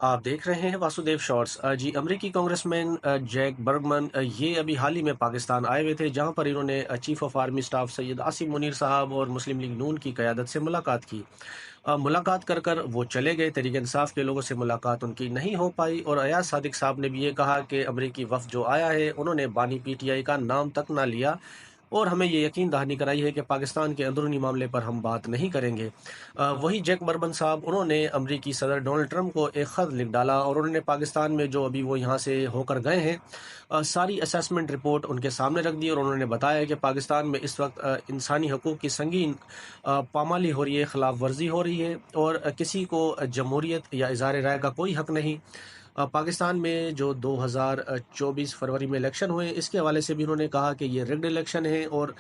आप देख रहे हैं वासुदेव शॉर्ट्स। जी, अमेरिकी कांग्रेसमैन जैक बर्गमन ये अभी हाल ही में पाकिस्तान आए हुए थे, जहां पर इन्होंने chief of army staff Syed Asim Munir साहब और मुस्लिम लीग नून की क़यादत से मुलाकात की। मुलाकात कर कर वो चले गए। तहरीक इंसाफ के लोगों से मुलाकात उनकी नहीं हो पाई, और अयाज सादिक साहब ने भी ये कहा कि अमेरिकी वफ़द जो आया है, उन्होंने बानी पीटीआई का नाम तक ना लिया, और हमें ये यकीन दहानी कराई है कि पाकिस्तान के अंदरूनी मामले पर हम बात नहीं करेंगे। वही जैक बर्बन साहब, उन्होंने अमरीकी सदर डोनाल्ड ट्रंप को एक ख़त लिख डाला, और उन्होंने पाकिस्तान में जो अभी वो यहाँ से होकर गए हैं, सारी असेसमेंट रिपोर्ट उनके सामने रख दी, और उन्होंने बताया कि पाकिस्तान में इस वक्त इंसानी हकूक़ की संगीन पामाली हो रही है, ख़िलाफ़ वर्जी हो रही है, और किसी को जमहूरियत या इज़हार राय का कोई हक़ नहीं। पाकिस्तान में जो 2024 फरवरी में इलेक्शन हुए, इसके हवाले से भी उन्होंने कहा कि ये रिग्ड इलेक्शन है, और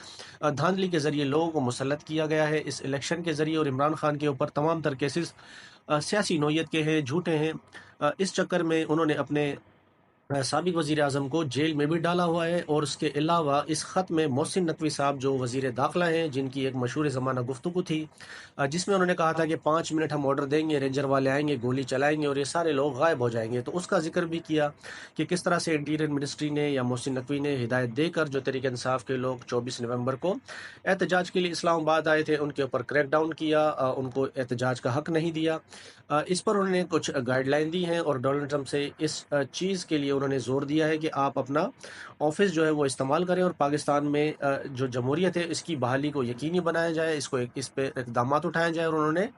धांधली के ज़रिए लोगों को मुसल्लत किया गया है इस इलेक्शन के ज़रिए, और इमरान खान के ऊपर तमाम तर केसेस सियासी नौइयत के हैं, झूठे हैं। इस चक्कर में उन्होंने अपने साबिक वज़ीर आज़म को जेल में भी डाला हुआ है, और उसके अलावा इस ख़त में मोहसिन नकवी साहब जो वज़ीर दाखिला हैं, जिनकी एक मशहूर ज़माना गुफ्तगू थी, जिसमें उन्होंने कहा था कि 5 मिनट हम ऑर्डर देंगे, रेंजर वाले आएंगे, गोली चलाएंगे, और ये सारे लोग गायब हो जाएंगे। तो उसका जिक्र भी किया कि किस तरह से इंटीरियर मिनिस्ट्री ने या मोहसिन नकवी ने हिदायत देकर जो तहरीक इंसाफ के लोग 24 नवंबर को एहतजाज के लिए इस्लामाबाद आए थे, उनके ऊपर क्रैक डाउन किया, उनको एहतजाज का हक़ नहीं दिया। इस पर उन्होंने कुछ गाइडलाइन दी हैं, और डोनाल्ड ट्रंप से इस चीज़ के लिए उन्होंने ज़ोर दिया है कि आप अपना ऑफिस जो है वो इस्तेमाल करें, और पाकिस्तान में जो जमहूरियत है इसकी बहाली को यकीनी बनाया जाए, इस पे इक़दाम उठाए जाए। और उन्होंने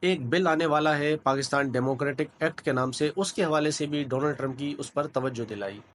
एक बिल आने वाला है पाकिस्तान डेमोक्रेटिक एक्ट के नाम से, उसके हवाले से भी डोनाल्ड ट्रंप की उस पर तवज्जो दिलाई।